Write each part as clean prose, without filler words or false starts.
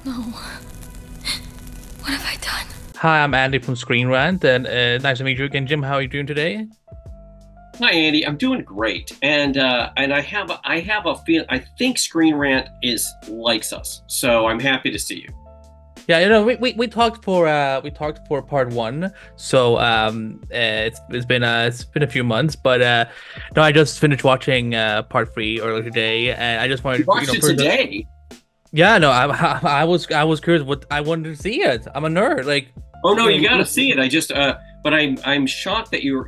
No. What have I done? Hi, I'm Andy from Screen Rant, and nice to meet you again, Jim. How are you doing today? Hi Andy, I'm doing great, and I have a feel. I think Screen Rant is likes us, so I'm happy to see you. Yeah, we talked for part one, so it's been a few months, but no, I just finished watching part three earlier today, and I just You wanted watched it first, today. yeah, no, I was curious what I wanted to see it. I'm a nerd, like Oh no, you you know, got to see it. But I'm shocked that you're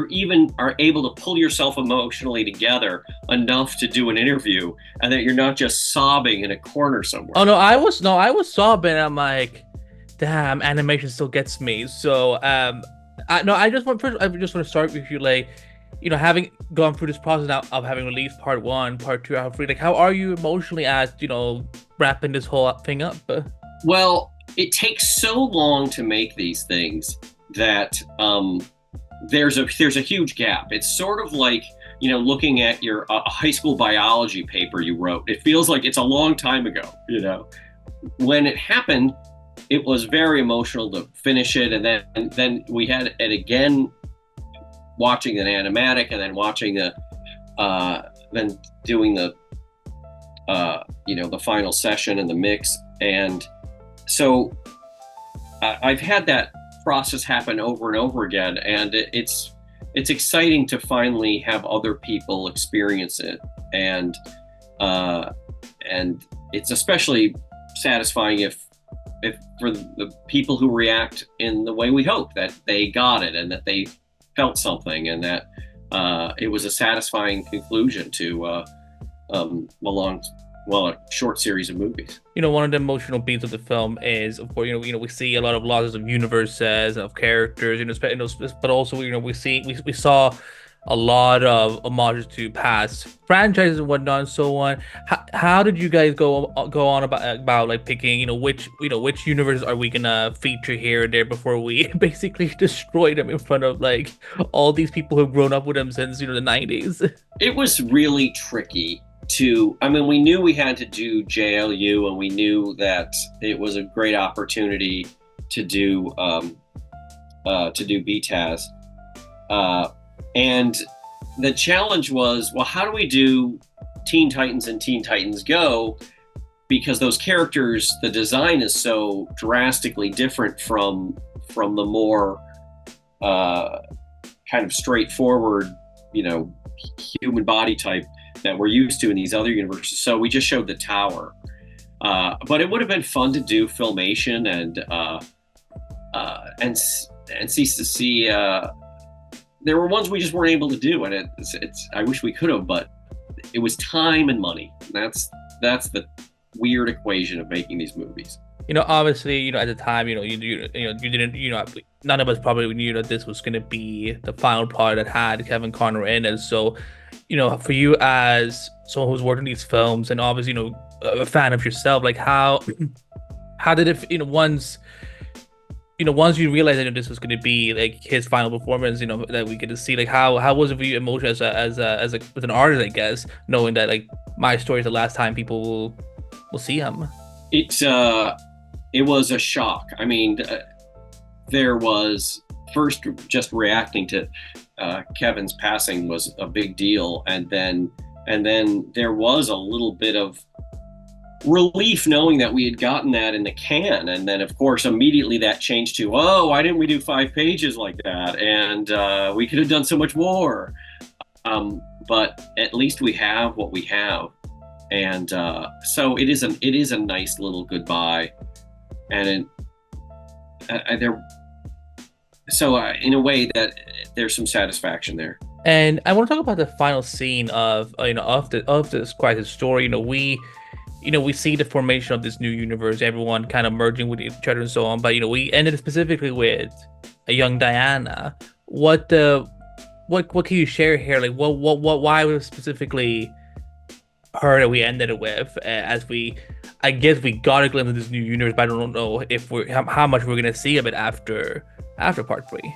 even are able to pull yourself emotionally together enough to do an interview, and that you're not just sobbing in a corner Oh somewhere. no, I was sobbing. I'm like, damn, animation still gets me. So I just want first. I just want to start with you, like, having gone through this process now of having released part one, part two, part three. Like, how are you emotionally at wrapping this whole thing up? Well, it takes so long to make these things that there's a huge gap. It's sort of like looking at your a high school biology paper you wrote. It feels like it's a long time ago. When it happened, it was very emotional to finish it, and then we had it again, watching an animatic, and then watching then doing the final session and the mix, and so I've had that process happen over and over again, and it's exciting to finally have other people experience it, and uh, and it's especially satisfying if for the people who react in the way we hope, that they got it and that they felt something, and that it was a satisfying conclusion to a short series of movies. One of the emotional beats of the film is, of course, we see a lot of losses of universes and of characters, but also, we saw a lot of homages to past franchises and whatnot and so on. How did you guys go on about like picking, which universe are we gonna feature here and there before we basically destroy them in front of like all these people who've grown up with them since the 90s? It was really tricky I mean, we knew we had to do JLU, and we knew that it was a great opportunity to do BTAS. And the challenge was, well, how do we do Teen Titans and Teen Titans Go? Because those characters, the design is so drastically different from the more kind of straightforward, human body type that we're used to in these other universes. So we just showed the tower. But it would have been fun to do Filmation and see. There were ones we just weren't able to do, and it's. I wish we could have, but it was time and money. That's the weird equation of making these movies. Obviously, at the time, you didn't, none of us probably knew that this was going to be the final product that had Kevin Conroy in it. So, for you as someone who's worked in these films and obviously, a fan of yourself, like how did it, once you realized that this was going to be like his final performance, that we get to see, like how was it for you emotionally as an artist, I guess, knowing that like my story is the last time people will see him. It was a shock. I mean, there was first just reacting to Kevin's passing was a big deal, and then there was a little bit of relief knowing that we had gotten that in the can, and then of course immediately that changed to, oh, why didn't we do 5 pages like that, and we could have done so much more, but at least we have what we have, and so it is a nice little goodbye, and in a way that there's some satisfaction there. And I want to talk about the final scene of of this crisis story. We see the formation of this new universe, everyone kind of merging with each other and so on. But we ended specifically with a young Diana. What can you share here? Like why was specifically her that we ended it with? I guess we got a glimpse of this new universe, but I don't know if how much we're gonna see of it after part three.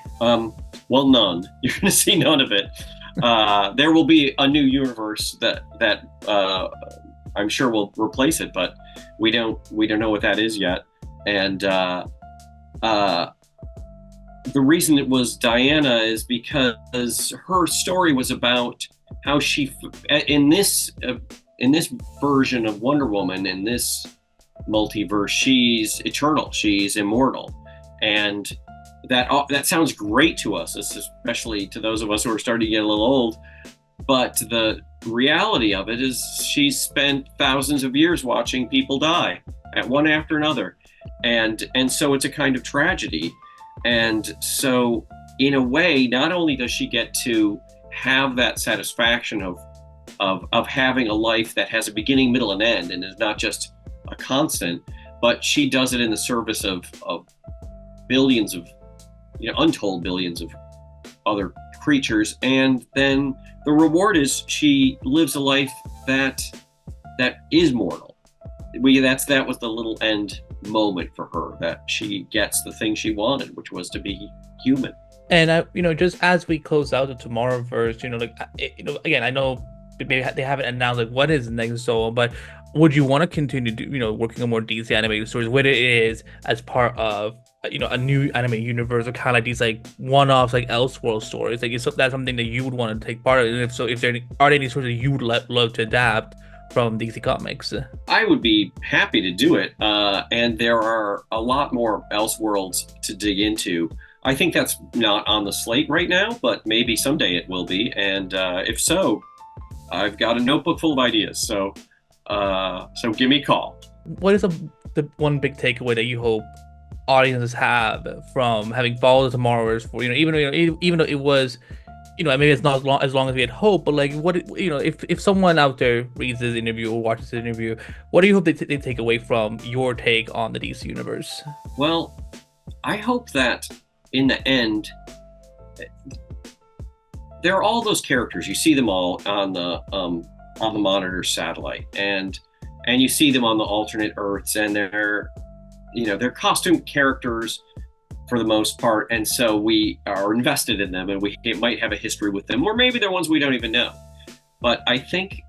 Well, none. You're gonna see none of it. There will be a new universe that I'm sure will replace it, but we don't know what that is yet. And the reason it was Diana is because her story was about how she, in this version of Wonder Woman, in this multiverse, she's eternal, she's immortal, and that sounds great to us, especially to those of us who are starting to get a little old. But the reality of it is she's spent thousands of years watching people die at one after another, and so it's a kind of tragedy. And so in a way, not only does she get to have that satisfaction of having a life that has a beginning, middle, and end, and is not just a constant, but she does it in the service of billions of, untold billions of other creatures. And then the reward is she lives a life that is mortal. That was the little end moment for her, that she gets the thing she wanted, which was to be human. And just as we close out the Tomorrowverse, again, I know maybe they haven't announced like what is next and so on, but would you want to continue working on more DC animated stories, whether it is as part of a new anime universe, or kind of like these like one-offs, like Elseworld stories? Like, is that something that you would want to take part of? And if so, are there any stories that you would love to adapt from DC Comics? I would be happy to do it, and there are a lot more Elseworlds to dig into. I think that's not on the slate right now, but maybe someday it will be. And if so, I've got a notebook full of ideas. So give me a call. What is the one big takeaway that you hope audiences have from having followed the Tomorrowverse for even though it was maybe it's not as long as we had hoped, but like what if someone out there reads this interview or watches this interview, what do you hope they take away from your take on the DC universe? Well, I hope that in the end, there are all those characters. You see them all on the monitor satellite, and you see them on the alternate Earths, and they're costume characters for the most part, and so we are invested in them, and we might have a history with them, or maybe they're ones we don't even know. But I think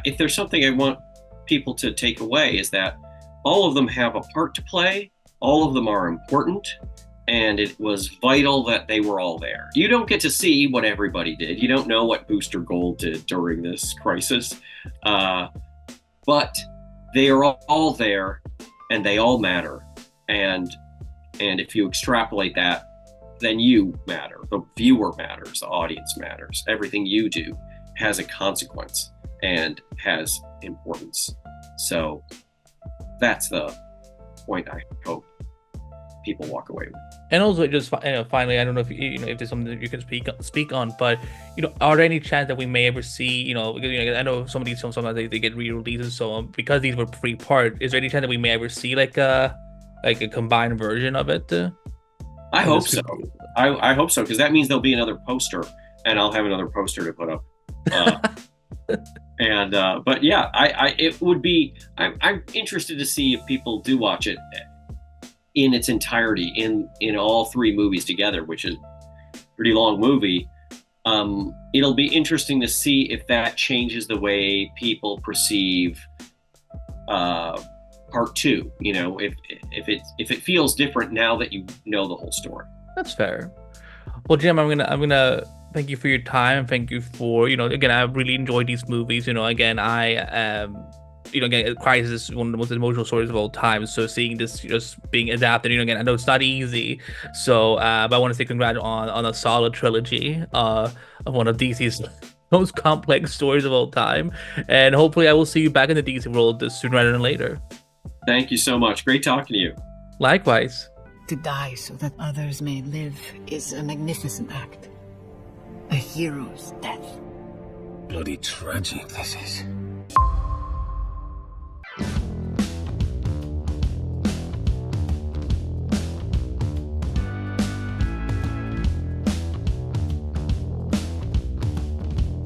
if there's something I want people to take away, is that all of them have a part to play, all of them are important, and it was vital that they were all there. You don't get to see what everybody did. You don't know what Booster Gold did during this crisis, but they are all there, and they all matter. And if you extrapolate that, then you matter. The viewer matters. The audience matters. Everything you do has a consequence and has importance. So that's the point I hope people walk away with. And also, just finally, I don't know if if there's something that you can speak on, but are there any chance that we may ever see because I know some of these films sometimes they get re-released and so on, because these were pre-part. Is there any chance that we may ever see like a combined version of it? I hope so. I hope so, because that means there'll be another poster, and I'll have another poster to put up. But yeah, it would be. I'm interested to see if people do watch it in its entirety, in all three movies together, which is a pretty long movie. It'll be interesting to see if that changes the way people perceive part two. If it feels different now that you know the whole story. That's fair. Well, Jim, I'm gonna thank you for your time, and thank you for again, I really enjoyed these movies. Again, I again, Crisis is one of the most emotional stories of all time. So seeing this just being adapted, again, I know it's not easy. So, but I want to say congrats on a solid trilogy of one of DC's most complex stories of all time. And hopefully I will see you back in the DC world sooner rather than later. Thank you so much. Great talking to you. Likewise. To die so that others may live is a magnificent act. A hero's death. Bloody tragic this is.